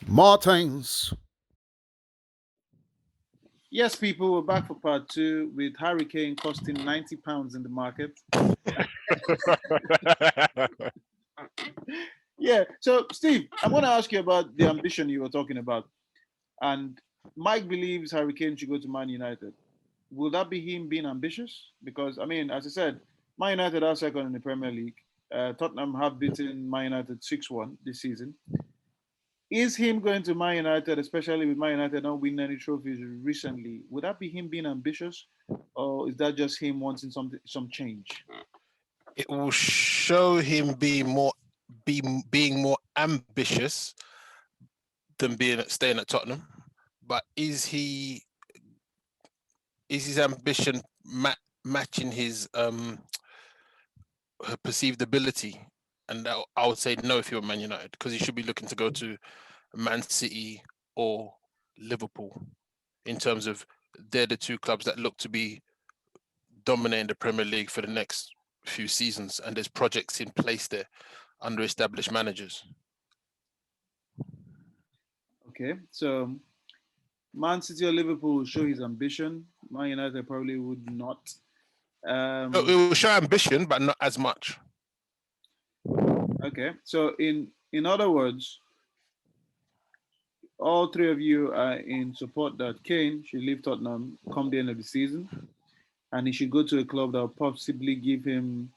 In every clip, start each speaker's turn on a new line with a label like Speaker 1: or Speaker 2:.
Speaker 1: Martins.
Speaker 2: Yes, people, we're back for part two with Harry Kane costing £90 in the market. Yeah, so Steve, I want to ask you about the ambition you were talking about. And Mike believes Harry Kane should go to Man United. Will that be him being ambitious? Because, I mean, as I said, Man United are second in the Premier League. Tottenham have beaten Man United 6-1 this season. Is him going to Man United, especially with Man United not winning any trophies recently, would that be him being ambitious? Or is that just him wanting some change?
Speaker 3: It will show him being more ambitious than staying at Tottenham. But is his ambition matching his perceived ability? And I would say no if you're Man United, because he should be looking to go to Man City or Liverpool, in terms of they're the two clubs that look to be dominating the Premier League for the next few seasons, and there's projects in place there under established managers.
Speaker 2: Okay, so Man City or Liverpool will show his ambition. Man United probably would not.
Speaker 3: It will show ambition, but not as much.
Speaker 2: Okay, so in other words, all three of you are in support that Kane should leave Tottenham come the end of the season, and he should go to a club that will possibly give him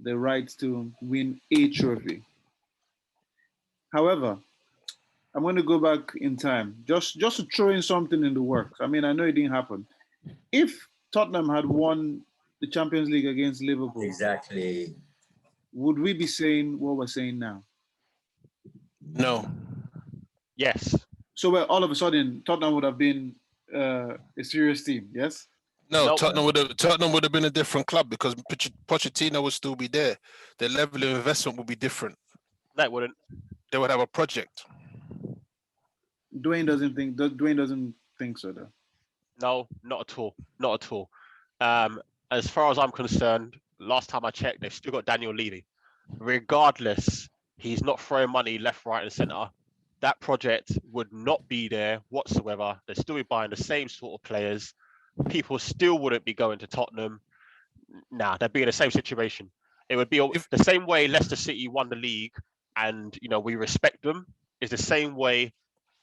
Speaker 2: the right to win a trophy. However, I'm going to go back in time just to throw in something in the works. I mean, I know it didn't happen. If Tottenham had won the Champions League against Liverpool,
Speaker 4: exactly,
Speaker 2: would we be saying what we're saying now?
Speaker 3: No.
Speaker 5: Yes.
Speaker 2: So all of a sudden, Tottenham would have been a serious team, yes?
Speaker 3: No,
Speaker 5: nope.
Speaker 3: Tottenham would have been a different club, because Pochettino would still be there. The level of investment would be different.
Speaker 5: That wouldn't.
Speaker 3: They would have a project.
Speaker 2: Dwayne doesn't think so, though.
Speaker 5: No, not at all. Not at all. As far as I'm concerned, last time I checked, they've still got Daniel Levy. Regardless, he's not throwing money left, right, and centre. That project would not be there whatsoever. They'd still be buying the same sort of players. People still wouldn't be going to Tottenham. Nah, they'd be in the same situation. It would be the same way Leicester City won the league, and we respect them. It's the same way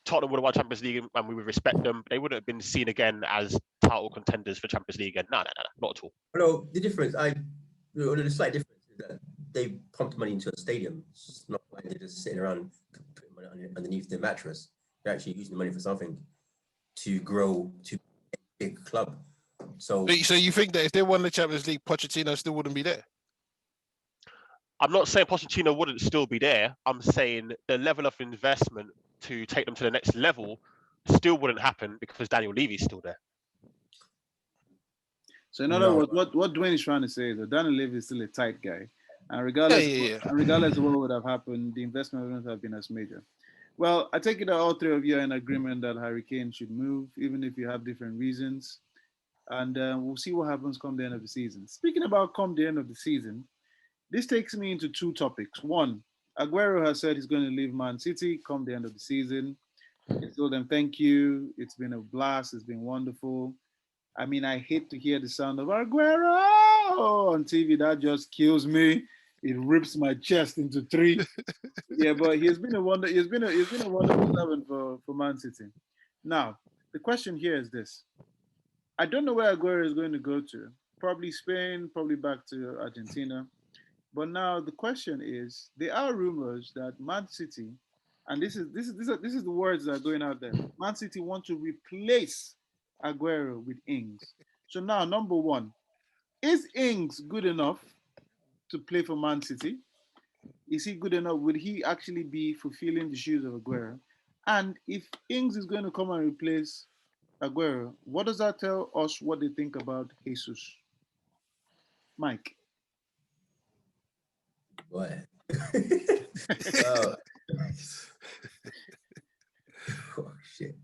Speaker 5: Tottenham would have won Champions League, and we would respect them. They wouldn't have been seen again as title contenders for Champions League again. No, not at all.
Speaker 4: No, the difference, the slight difference is that they pumped money into a stadium. It's not like they're just sitting around putting money underneath the mattress. They're actually using the money for something to grow to a big club. So
Speaker 3: you think that if they won the Champions League, Pochettino still wouldn't be there?
Speaker 5: I'm not saying Pochettino wouldn't still be there. I'm saying the level of investment to take them to the next level still wouldn't happen because Daniel Levy's still there.
Speaker 2: So in other words, what Dwayne is trying to say is that Daniel Levy is still a tight guy. And regardless of what would have happened, the investment wouldn't have been as major. Well, I take it that all three of you are in agreement that Harry Kane should move, even if you have different reasons. And we'll see what happens come the end of the season. Speaking about come the end of the season, this takes me into two topics. One, Aguero has said he's going to leave Man City come the end of the season. He told them, thank you. It's been a blast. It's been wonderful. I mean, I hate to hear the sound of Aguero on TV. That just kills me. It rips my chest into three. Yeah, but he's been a wonder. He's been a wonderful servant for Man City. Now, the question here is this: I don't know where Aguero is going to go to. Probably Spain. Probably back to Argentina. But now the question is: there are rumors that Man City, and this is the words that are going out there. Man City want to replace Aguero with Ings. So now, number one, is Ings good enough to play for Man City? Is he good enough? Would he actually be fulfilling the shoes of Aguero? And if Ings is going to come and replace Aguero, what does that tell us what they think about Jesus? Mike.
Speaker 4: Boy. Oh, shit.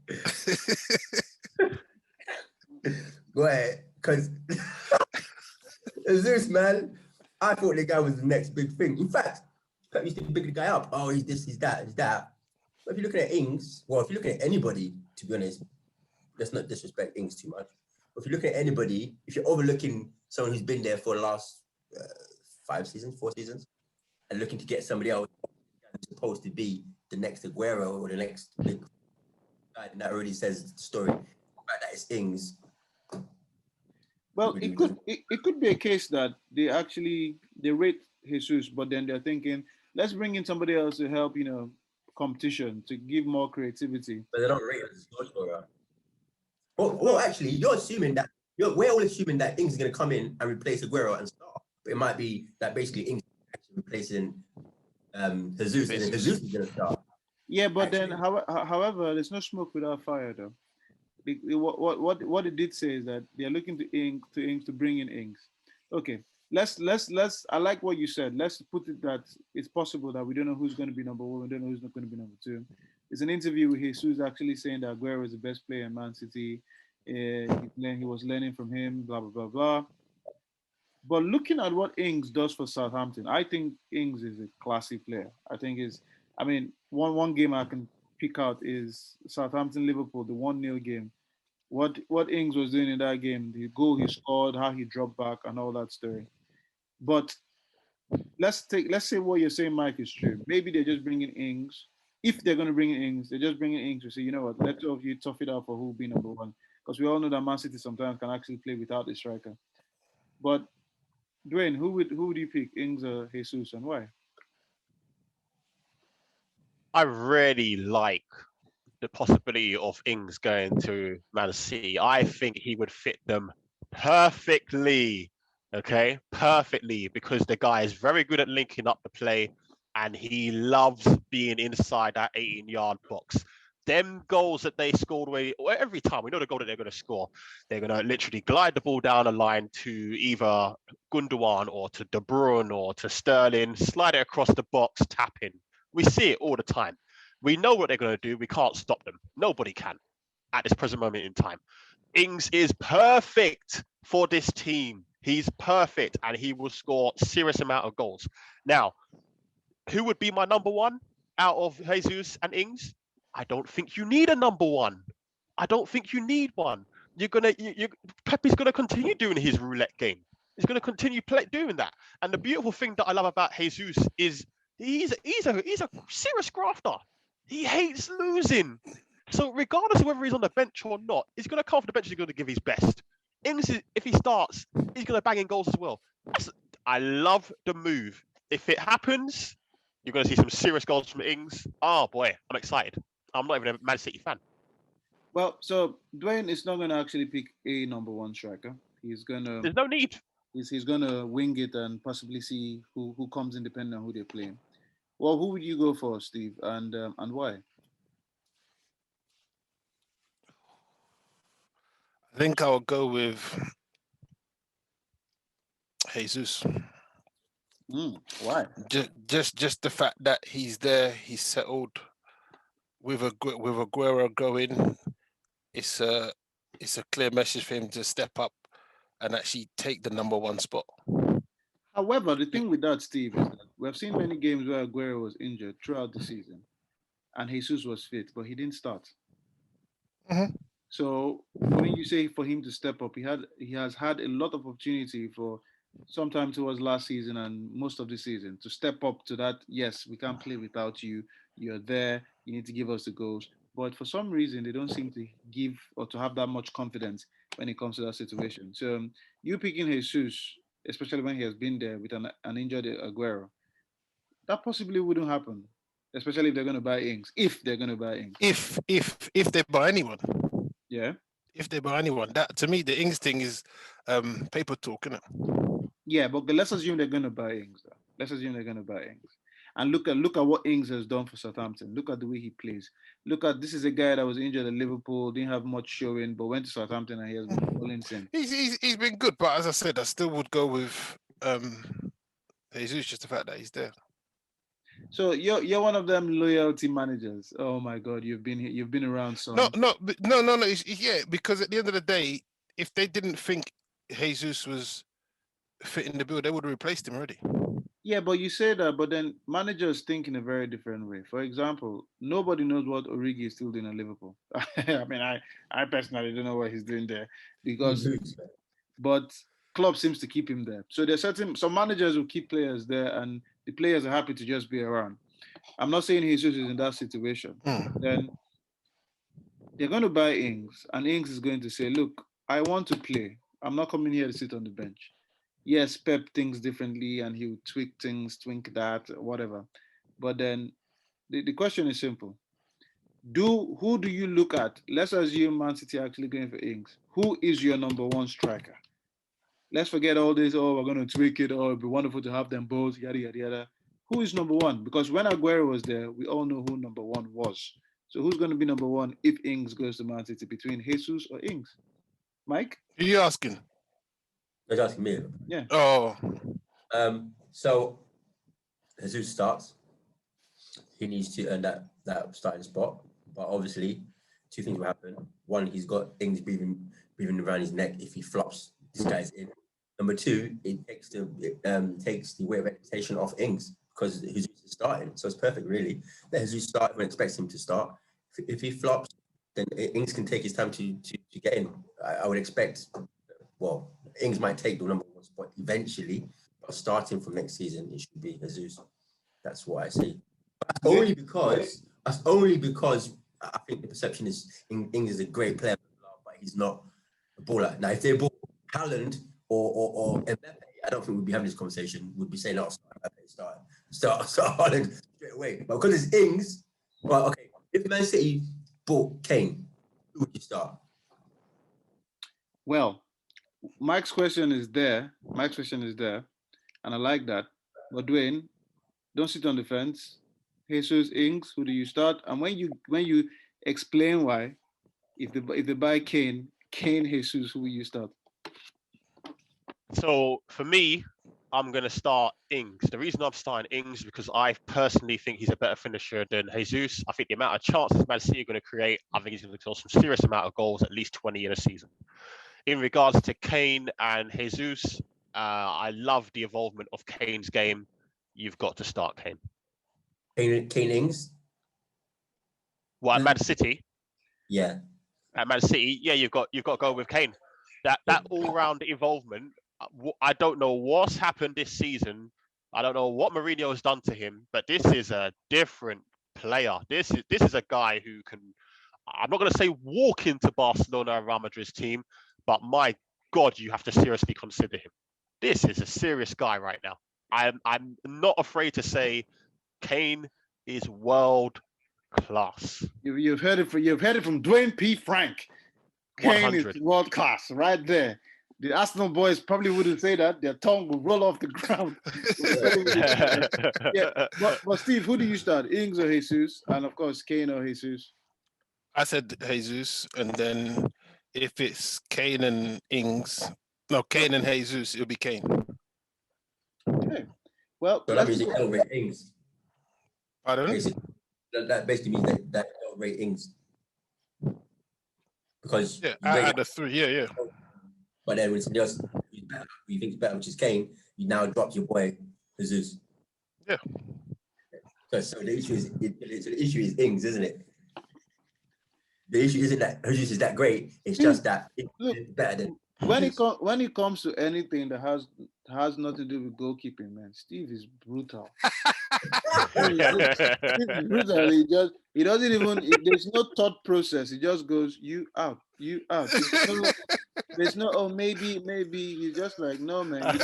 Speaker 4: Go ahead, because this man, I thought the guy was the next big thing. In fact, Pep used to big the guy up. Oh, he's this, he's that, he's that. if you're looking at Ings, well, if you're looking at anybody, to be honest, let's not disrespect Ings too much. But if you're looking at anybody, if you're overlooking someone who's been there for the last 4 seasons, and looking to get somebody else who's supposed to be the next Aguero or the next big guy, and that already says the story. The fact that it's Ings.
Speaker 2: Well, it could be a case that they rate Jesus, but then they're thinking, let's bring in somebody else to help, competition, to give more creativity.
Speaker 4: But they don't rate it as a goal scorer. Well, actually, you're assuming that we're all assuming that Ings is going to come in and replace Aguero and start. But it might be that basically Ings is actually replacing Jesus, and then Jesus is going to start.
Speaker 2: Yeah, but then, however, there's no smoke without fire, though. What it did say is that they are looking to Ings to bring in Ings. Okay, let's. I like what you said. Let's put it that it's possible that we don't know who's going to be number one. We don't know who's not going to be number two. It's an interview with Jesus actually saying that Aguero is the best player in Man City. He was learning from him. Blah blah blah blah. But looking at what Ings does for Southampton, I think Ings is a classy player. One game I can pick out is Southampton Liverpool, the 1-0 game. What Ings was doing in that game, the goal he scored, how he dropped back, and all that story. But let's say what you're saying, Mike, is true. Maybe they're just bringing Ings. If they're going to bring in Ings, they're just bringing Ings to say, you know what, let's all of you tough it out for who will be number one. Because we all know that Man City sometimes can actually play without a striker. But Dwayne, who would you pick, Ings or Jesus, and why?
Speaker 5: I really like the possibility of Ings going to Man City. I think he would fit them perfectly. Okay, perfectly, because the guy is very good at linking up the play, and he loves being inside that 18-yard box. Them goals that they scored every time, we know the goal that they're going to score. They're going to literally glide the ball down the line to either Gundogan or to De Bruyne or to Sterling, slide it across the box, tap in. We see it all the time. We know what they're going to do. We can't stop them. Nobody can at this present moment in time. Ings is perfect for this team. He's perfect, and he will score a serious amount of goals. Now, who would be my number one out of Jesus and Ings? I don't think you need a number one. I don't think you need one. Pepe's gonna continue doing his roulette game. He's gonna continue doing that. And the beautiful thing that I love about Jesus is he's a serious grafter. He hates losing. So regardless of whether he's on the bench or not, he's gonna come off the bench. He's gonna give his best. Ings, if he starts, he's gonna bang in goals as well. I love the move. If it happens, you're going to see some serious goals from Ings. Oh boy, I'm excited. I'm not even a Man City fan.
Speaker 2: Well, so Dwayne is not going to actually pick a number one striker. He's going to.
Speaker 5: There's no need.
Speaker 2: He's going to wing it and possibly see who comes in depending on who they're playing. Well, who would you go for, Steve, and why?
Speaker 3: I think I'll go with Jesus.
Speaker 2: Why?
Speaker 3: Just the fact that he's there, he's settled with Aguero going. It's a clear message for him to step up and actually take the number one spot.
Speaker 2: However, the thing with that, Steve, is that we've seen many games where Aguero was injured throughout the season, and Jesus was fit, but he didn't start.
Speaker 3: Mm-hmm.
Speaker 2: So when you say for him to step up, he has had a lot of opportunity for sometime towards last season and most of the season to step up to that. Yes, we can't play without you. You're there. You need to give us the goals. But for some reason, they don't seem to give or to have that much confidence when it comes to that situation. So you picking Jesus, especially when he has been there with an injured Aguero, that possibly wouldn't happen. Especially if they're going to buy Ings. If they're going to buy Ings.
Speaker 3: If they buy anyone.
Speaker 2: Yeah.
Speaker 3: If they buy anyone, that to me the Ings thing is paper talk, isn't it?
Speaker 2: Yeah, but let's assume they're going to buy Ings. Though. Let's assume they're going to buy Ings, and look at what Ings has done for Southampton. Look at the way he plays. This is a guy that was injured at Liverpool, didn't have much showing, but went to Southampton and he has been balling since.
Speaker 3: He's been good, but as I said, I still would go with Jesus, just the fact that he's there.
Speaker 2: So you're one of them loyalty managers. Oh my God, you've been around so.
Speaker 3: No. Yeah, because at the end of the day, if they didn't think Jesus was fitting the bill, they would have replaced him already.
Speaker 2: Yeah, but you say that, but then managers think in a very different way. For example, nobody knows what Origi is still doing at Liverpool. I mean, I personally don't know what he's doing there because, but club seems to keep him there. So there's some managers will keep players there, and the players are happy to just be around. I'm not saying Jesus is in that situation. Then they're going to buy Ings, and Ings is going to say, "Look, I want to play. I'm not coming here to sit on the bench." Yes, Pep thinks differently and he'll tweak things, twink that, whatever. But then the question is simple. Who do you look at? Let's assume Man City are actually going for Ings. Who is your number one striker? Let's forget all this, oh, we're going to tweak it, oh, it'd be wonderful to have them both, yada, yada, yada. Who is number one? Because when Aguero was there, we all know who number one was. So who's going to be number one if Ings goes to Man City between Jesus or Ings? Mike?
Speaker 3: Who are you asking?
Speaker 4: You're asking me.
Speaker 2: Yeah.
Speaker 3: Oh.
Speaker 4: So Jesus starts. He needs to earn that starting spot. But obviously, two things will happen. One, he's got things breathing around his neck. If he flops, this guy's in. Number two, it takes the weight of expectation off Ings because Jesus is starting. So it's perfect, really. Let Jesus start when expects him to start. If he flops, then Ings can take his time to get in. I would expect, well, Ings might take the number one spot eventually, but starting from next season, it should be Jesus. That's what I say. That's only because I think the perception is Ings is a great player, but he's not a baller. Now, if they bought Haaland or Mbappe, I don't think we'd be having this conversation. We'd be saying, "Oh, start Haaland straight away." But because it's Ings, well, okay. If Man City bought Kane, who would you start?
Speaker 2: Well, Mike's question is there, and I like that. But Dwayne, don't sit on the fence. Jesus, Ings, who do you start? And when you explain why, if they buy Kane, Jesus, who will you start?
Speaker 5: So for me, I'm going to start Ings. The reason I'm starting Ings is because I personally think he's a better finisher than Jesus. I think the amount of chances Man City are going to create, I think he's going to score some serious amount of goals, at least 20 in a season. In regards to Kane and Jesus, I love the involvement of Kane's game. You've got to start Kane.
Speaker 4: Kane Ings?
Speaker 5: Well, at Man City?
Speaker 4: Yeah.
Speaker 5: At Man City, yeah, you've got to go with Kane. That all-round involvement, I don't know what's happened this season. I don't know what Mourinho has done to him, but this is a different player. This is a guy who can, I'm not going to say walk into Barcelona or Real Madrid's team, but my God, you have to seriously consider him. This is a serious guy right now. I'm not afraid to say Kane is world class.
Speaker 2: You've heard it from Dwayne P. Frank. Kane
Speaker 5: 100.
Speaker 2: is world class right there. The Arsenal boys probably wouldn't say that. Their tongue will roll off the ground. Yeah, but Steve, who do you start? Ings or Jesus? And of course, Kane or Jesus?
Speaker 3: I said Jesus, and then if it's Kane and Ings, no, Kane and Jesus, it'll be Kane.
Speaker 2: Okay. Well,
Speaker 4: so that means you elevate Ings.
Speaker 3: Pardon?
Speaker 4: That basically means that elevate Ings. Because
Speaker 3: out of the three, yeah.
Speaker 4: But then when somebody else who you think is better, which is Kane, you now drop your boy Jesus.
Speaker 3: Yeah.
Speaker 4: So the issue is Ings, isn't it? The issue isn't that Jesus is that great. It's just that it's better than.
Speaker 2: When it comes to anything that has nothing to do with goalkeeping, man, Steve is brutal. Steve is brutal. He doesn't even. There's no thought process. He just goes, you out. There's no. Oh, maybe. He's just like, no, man.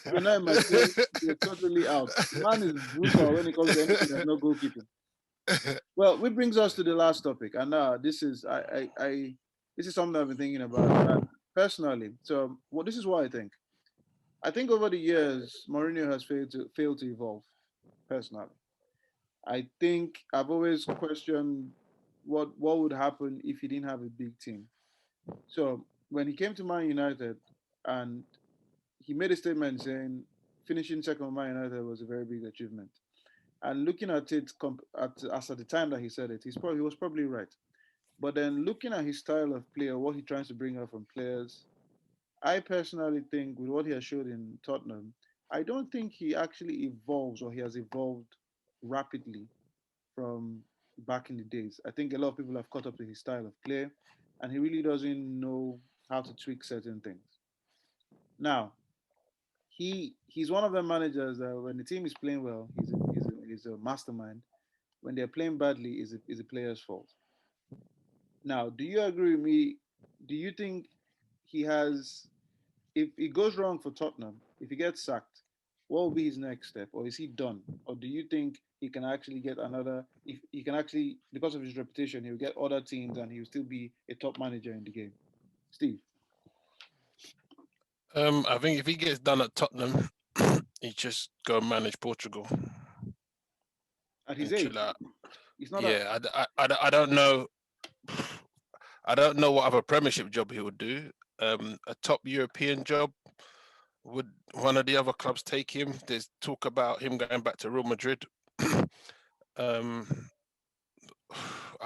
Speaker 2: You're not in my team. You're totally out. Man is brutal when it comes to anything that's not goalkeeping. Well, which brings us to the last topic, and this is this is something I've been thinking about personally. So, this is what I think. I think over the years, Mourinho has failed to evolve. Personally, I think I've always questioned what would happen if he didn't have a big team. So when he came to Man United, and he made a statement saying finishing second with Man United was a very big achievement. And looking at it as at the time that he said it, he was probably right. But then looking at his style of play, or what he tries to bring out from players, I personally think with what he has showed in Tottenham, I don't think he actually evolves, or he has evolved rapidly from back in the days. I think a lot of people have caught up to his style of play, and he really doesn't know how to tweak certain things. Now, he's one of the managers that when the team is playing well, he's a mastermind. When they're playing badly, is a player's fault. Now, do you agree with me? Do you think he has, if it goes wrong for Tottenham, if he gets sacked, what will be his next step? Or is he done? Or do you think he can actually get another, if he can actually, because of his reputation, he'll get other teams and he'll still be a top manager in the game? Steve?
Speaker 3: I think if he gets done at Tottenham, he just go manage Portugal.
Speaker 2: At his age? He's not.
Speaker 3: Yeah, I don't know. I don't know what other Premiership job he would do. A top European job, would one of the other clubs take him? There's talk about him going back to Real Madrid. I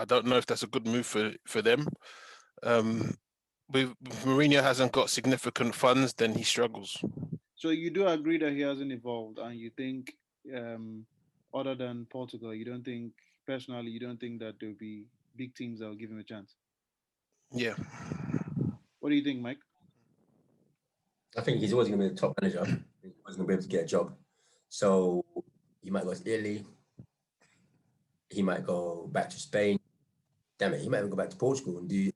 Speaker 3: don't know if that's a good move for them. If Mourinho hasn't got significant funds, then he struggles.
Speaker 2: So you do agree that he hasn't evolved, and you think, other than Portugal, you don't think, personally, you don't think that there'll be big teams that will give him a chance?
Speaker 3: Yeah.
Speaker 2: What do you think, Mike?
Speaker 4: I think he's always going to be the top manager. He's always going to be able to get a job. So he might go to Italy. He might go back to Spain. Damn it, he might even go back to Portugal and do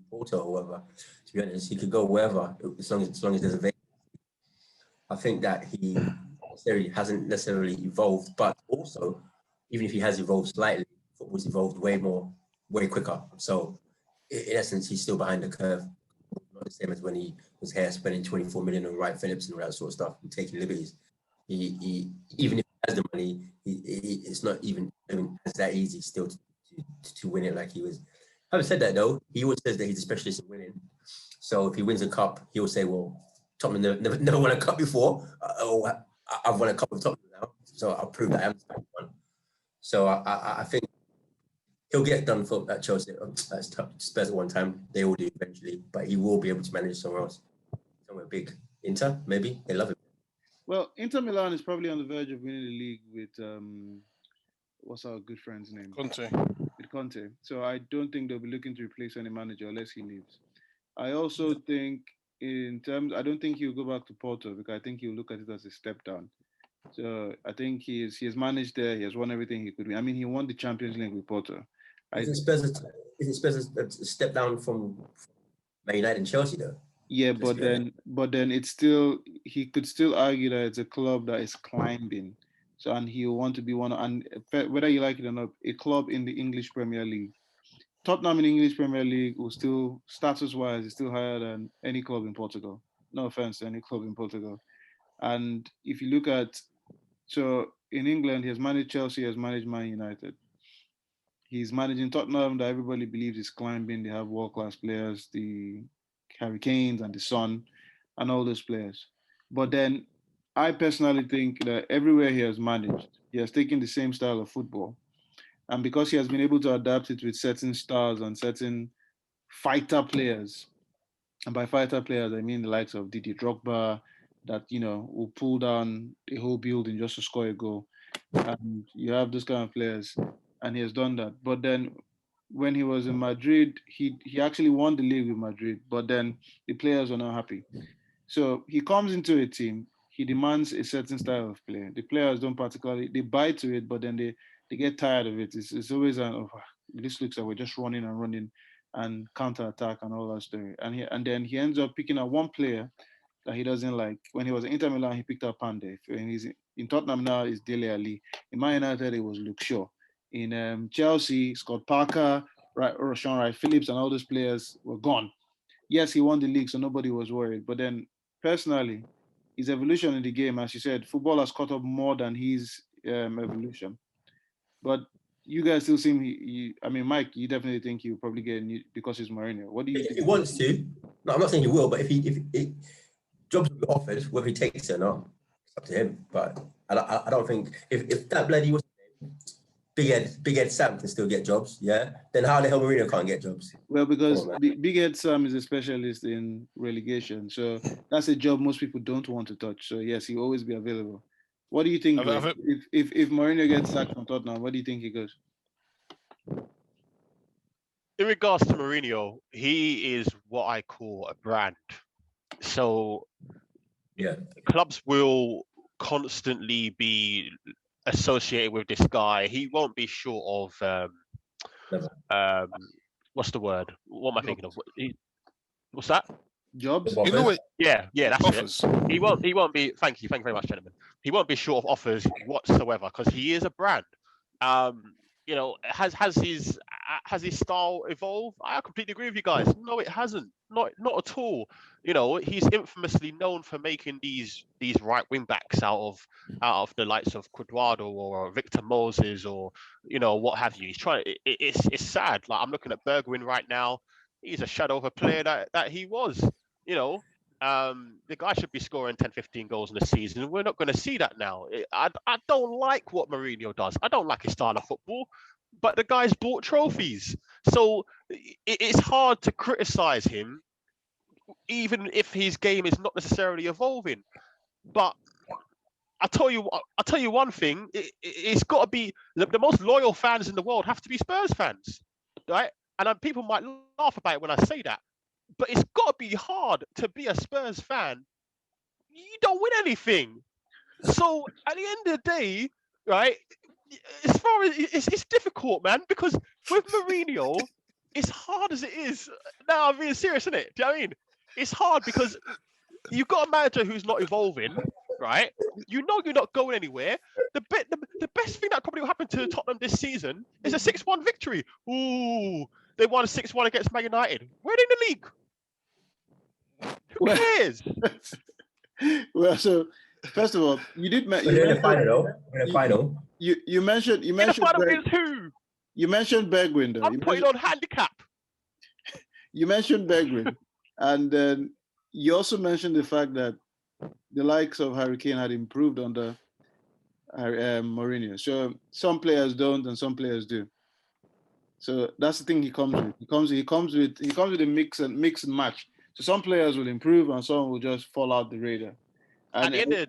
Speaker 4: Porto or whatever. To be honest, he could go wherever as long as there's a vacancy. I think that he hasn't necessarily evolved, but also, even if he has evolved slightly, football's evolved way quicker. So in essence, he's still behind the curve. Not the same as when he was here spending 24 million on Wright Phillips and all that sort of stuff and taking liberties. He even if he has the money, it's not even as that easy still to win it like he was. Having said that, though, he always says that he's a specialist in winning. So if he wins a cup, he'll say, well, Tottenham never won a cup before. I've won a cup with Tottenham now, so I'll prove that I am the one. So I think he'll get done for at Chelsea, at Spurs at one time. They will do eventually, but he will be able to manage somewhere else, somewhere big. Inter, maybe they love him.
Speaker 2: Well, Inter Milan is probably on the verge of winning the league with what's our good friend's name?
Speaker 3: Conte.
Speaker 2: With Conte. So I don't think they'll be looking to replace any manager unless he leaves. I also think I don't think he'll go back to Porto because I think he'll look at it as a step down. So I think he has managed there. He has won everything he could win. I mean, he won the Champions League with Porto.
Speaker 4: Isn't Spurs a step down from Man United and Chelsea though?
Speaker 2: Yeah, but then it's still, he could still argue that it's a club that is climbing. So, and he'll want to be one, and whether you like it or not, a club in the English Premier League. Tottenham in the English Premier League will still, status-wise, is still higher than any club in Portugal. No offense to any club in Portugal. And if you look at, so in England, he has managed Chelsea, he has managed Man United. He's managing Tottenham that everybody believes is climbing. They have world-class players, the Hurricanes and the Sun and all those players. But then I personally think that everywhere he has managed, he has taken the same style of football. And because he has been able to adapt it with certain stars and certain fighter players, and by fighter players, I mean the likes of Didier Drogba, that, will pull down a whole building just to score a goal. And you have those kind of players, and he has done that. But then when he was in Madrid, he actually won the league with Madrid, but then the players were not happy. So he comes into a team, he demands a certain style of play. The players don't particularly, they buy to it, but then they get tired of it. It's always this looks like we're just running and counter-attack and all that story. And then he ends up picking out one player that he doesn't like. When he was in Inter Milan, he picked up Pandey. When he's in Tottenham now, it's Dele Alli. In Man United, it was Luke Shaw. In Chelsea, Scott Parker, Sean Wright Phillips, and all those players were gone. Yes, he won the league, so nobody was worried. But then, personally, his evolution in the game, as you said, football has caught up more than his evolution. But you guys still seem, I mean, Mike, you definitely think he'll probably get because he's Mourinho. What do you think?
Speaker 4: If he wants to, no, I'm not saying he will, but if jobs will be offered, whether he takes it or not, it's up to him. But I don't think if that bloody was Big Ed Sam can still get jobs, yeah? Then how the hell Mourinho can't get jobs?
Speaker 2: Well, because Big Ed Sam is a specialist in relegation, so that's a job most people don't want to touch. So yes, he'll always be available. What do you think, Dwayne? If Mourinho gets sacked from Tottenham, what do you think he goes?
Speaker 5: In regards to Mourinho, he is what I call a brand. So
Speaker 4: yeah,
Speaker 5: clubs will constantly be associated with this guy. He won't be short of what's the word? What am I thinking of? What's that?
Speaker 2: Jobs?
Speaker 5: Yeah, that's
Speaker 3: offers.
Speaker 5: it. He won't be. Thank you very much, gentlemen. He won't be short of offers whatsoever because he is a brand. You know, has his style evolved? I completely agree with you guys. No, it hasn't. Not at all. You know, he's infamously known for making these right wing backs out of the likes of Cuadrado or Victor Moses or what have you. He's trying. It's sad. Like I'm looking at Bergwijn right now. He's a shadow of a player that he was. The guy should be scoring 10, 15 goals in a season. We're not going to see that now. I don't like what Mourinho does. I don't like his style of football, but the guy's bought trophies. So it's hard to criticize him, even if his game is not necessarily evolving. But I'll tell you one thing. It's got to be the most loyal fans in the world have to be Spurs fans, right? And people might laugh about it when I say that. But it's got to be hard to be a Spurs fan. You don't win anything. So at the end of the day, right, as far as it's difficult, man, because with Mourinho, it's hard as it is. Now I'm being serious, isn't it? Do you know what I mean? It's hard because you've got a manager who's not evolving, right? You know you're not going anywhere. The best thing that probably will happen to Tottenham this season is a 6-1 victory. Ooh, they won 6-1 against Man United. We're in the league. Who cares?
Speaker 2: Well, so first of all, you did mention
Speaker 4: the final.
Speaker 2: You mentioned
Speaker 5: the final against who?
Speaker 2: You mentioned Bergwijn, though.
Speaker 5: I'm putting on handicap.
Speaker 2: You mentioned Bergwijn, and then you also mentioned the fact that the likes of Harry Kane had improved under Mourinho. So some players don't, and some players do. So that's the thing he comes with. He comes with a mix and match. So some players will improve and some will just fall out the radar. And
Speaker 5: at the end of the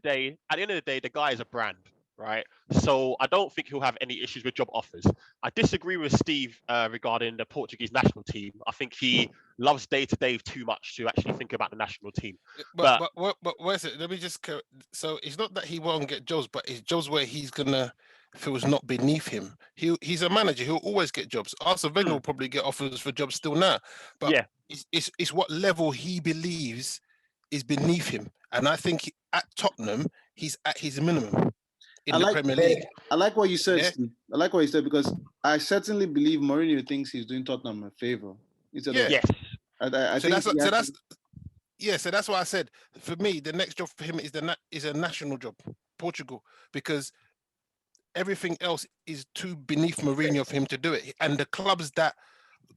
Speaker 5: day, the guy is a brand, right? So I don't think he'll have any issues with job offers. I disagree with Steve regarding the Portuguese national team. I think he loves day-to-day too much to actually think about the national team.
Speaker 3: But where's it? Let me just. So it's not that he won't get jobs, but it's jobs where he's gonna feels not beneath him. He's a manager. He'll always get jobs. Arsene Wenger will probably get offers for jobs still now. But yeah, it's what level he believes is beneath him. And I think at Tottenham, he's at his minimum in the Premier League.
Speaker 2: I like what you said, Steve. I like what you said because I certainly believe Mourinho thinks he's doing Tottenham a favor.
Speaker 5: Yes.
Speaker 3: So that's why I said, for me, the next job for him is a national job, Portugal, because everything else is too beneath Mourinho for him to do it. And the clubs that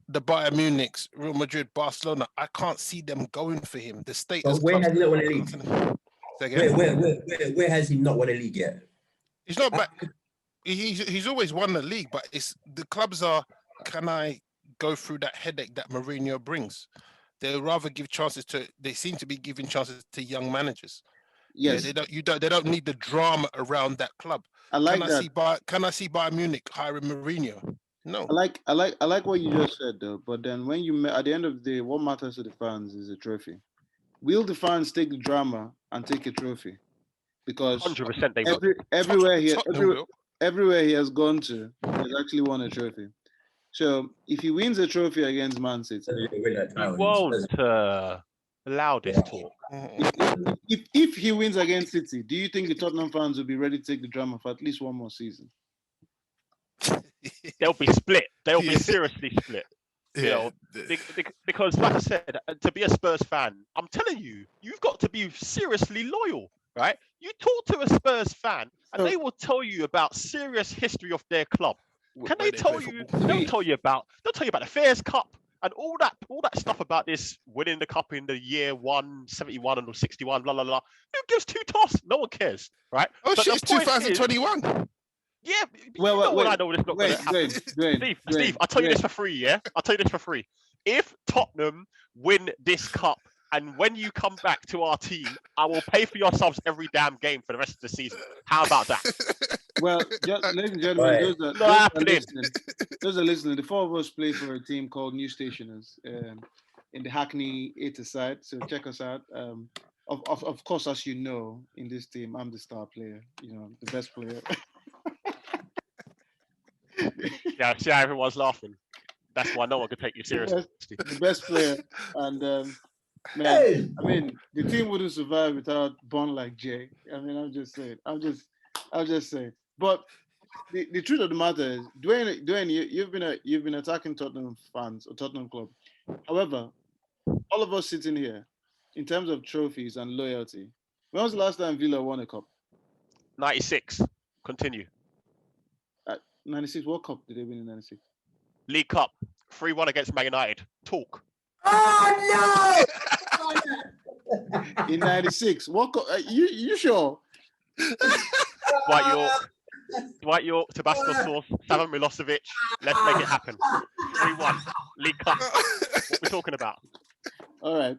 Speaker 3: the Bayern Munich, Real Madrid, Barcelona, I can't see them going for him. The status.
Speaker 4: Where has he not won a league? Where has he not won a league yet?
Speaker 3: He's not back. He's always won the league, but it's the clubs are. Can I go through that headache that Mourinho brings? They'd rather give chances to. They seem to be giving chances to young managers.
Speaker 2: Yes,
Speaker 3: they don't need the drama around that club. Can I see Bayern Munich hiring Mourinho? No.
Speaker 2: I like what you just said though. But then when at the end of the day, what matters to the fans is a trophy. Will the fans take the drama and take a trophy? Because
Speaker 5: 100% they
Speaker 2: will. Everywhere he has gone to, he has actually won a trophy. So if he wins a trophy against Man City,
Speaker 5: he won't allow this talk.
Speaker 2: If he wins against City, do you think the Tottenham fans will be ready to take the drama for at least one more season?
Speaker 5: They'll be split. They'll be seriously split. You know, because like I said, to be a Spurs fan, I'm telling you, you've got to be seriously loyal, right? You talk to a Spurs fan, and they will tell you about serious history of their club. Can they tell you? They'll tell you about the Fairs Cup and all that stuff about this winning the cup in the year 171 and 61, blah blah blah. Who gives two toss? No one cares, right?
Speaker 3: Oh shit, it's 2021.
Speaker 5: Yeah,
Speaker 2: Well,
Speaker 5: you know what
Speaker 2: wait,
Speaker 5: I know it's not going to happen. Steve, I'll tell you this for free, yeah? I'll tell you this for free. If Tottenham win this cup, and when you come back to our team, I will pay for your subs every damn game for the rest of the season. How about that?
Speaker 2: Well, ladies and gentlemen, those are listening. The four of us play for a team called New Stationers in the Hackney 80 side. So check us out. Of course, as you know, in this team, I'm the star player. You know, the best player.
Speaker 5: Yeah, see how everyone's laughing. That's why no one can take you seriously.
Speaker 2: The best player, and man, I mean, the team wouldn't survive without Bond like Jay. I mean, I'm just saying. But the truth of the matter is, Dwayne, you've been attacking Tottenham fans or Tottenham club. However, all of us sitting here, in terms of trophies and loyalty, when was the last time Villa won a cup?
Speaker 5: 96. Continue.
Speaker 2: 96. What cup did they win in 96?
Speaker 5: League Cup. 3-1 against Man United. Talk.
Speaker 4: Oh
Speaker 2: no! In 96. What cup? You sure?
Speaker 5: Dwight York, Tabasco sauce, Savan Milosevic. Let's make it happen. 3-1. League Cup. What we talking about?
Speaker 2: All right.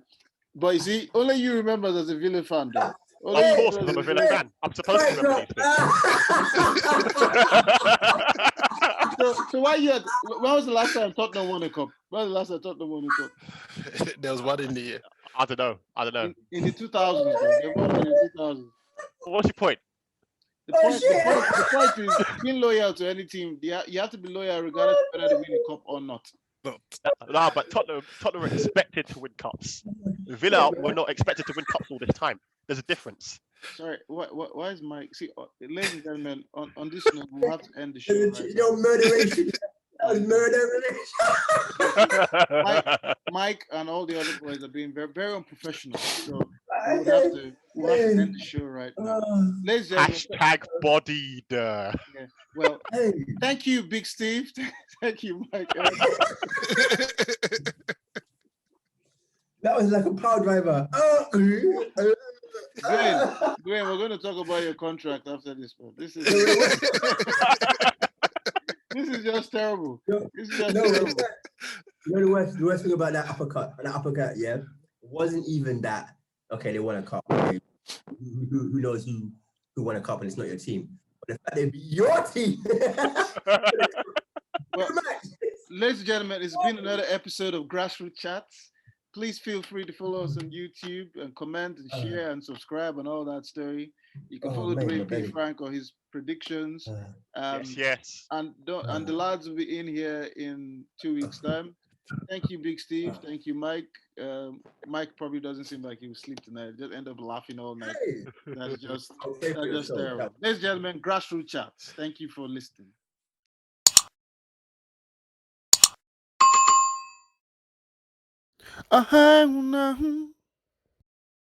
Speaker 2: But you see, only you remember as a Villa fan, though.
Speaker 5: Of course, because I'm a Villa fan. I'm supposed to remember these
Speaker 2: things. So why you? When was the last time Tottenham won a cup? When was the last time Tottenham won a cup?
Speaker 3: There was one in the year.
Speaker 5: I don't know.
Speaker 2: In the 2000s, they won in the 2000s.
Speaker 5: What's your point?
Speaker 2: The point is being loyal to any team. You have to be loyal regardless of whether they win a cup or not.
Speaker 5: No, but Tottenham were expected to win cups. Villa were not expected to win cups all this time. There's a difference.
Speaker 2: Sorry, why is Mike? See, ladies and gentlemen, on this note, we'll have to end the show.
Speaker 4: Murderation. That was
Speaker 2: murder. Mike and all the other boys are being very, very unprofessional. So we'll have to end the show right now. Ladies and
Speaker 5: gentlemen, #bodied.
Speaker 2: Yeah. Well, thank you, Big Steve. Thank you, Mike.
Speaker 4: That was like a power driver.
Speaker 2: Dwayne, we're going to talk about your contract after this one. This is just terrible. This is just terrible.
Speaker 4: You know the worst thing about that uppercut, yeah, it wasn't even that. Okay, they won a cup. Okay. Who knows who won a cup and it's not your team? But the fact they beat your team.
Speaker 2: Well, ladies and gentlemen, it's been another episode of Grassroots Chats. Please feel free to follow us on YouTube and comment and share and subscribe and all that story. You can follow Dwayne Frank or his predictions.
Speaker 5: Yes.
Speaker 2: And the lads will be in here in 2 weeks' time. Thank you, Big Steve. Thank you, Mike. Mike probably doesn't seem like he will sleep tonight. Just end up laughing all night. That's just terrible. Ladies and gentlemen, Grassroots Chats. Thank you for listening.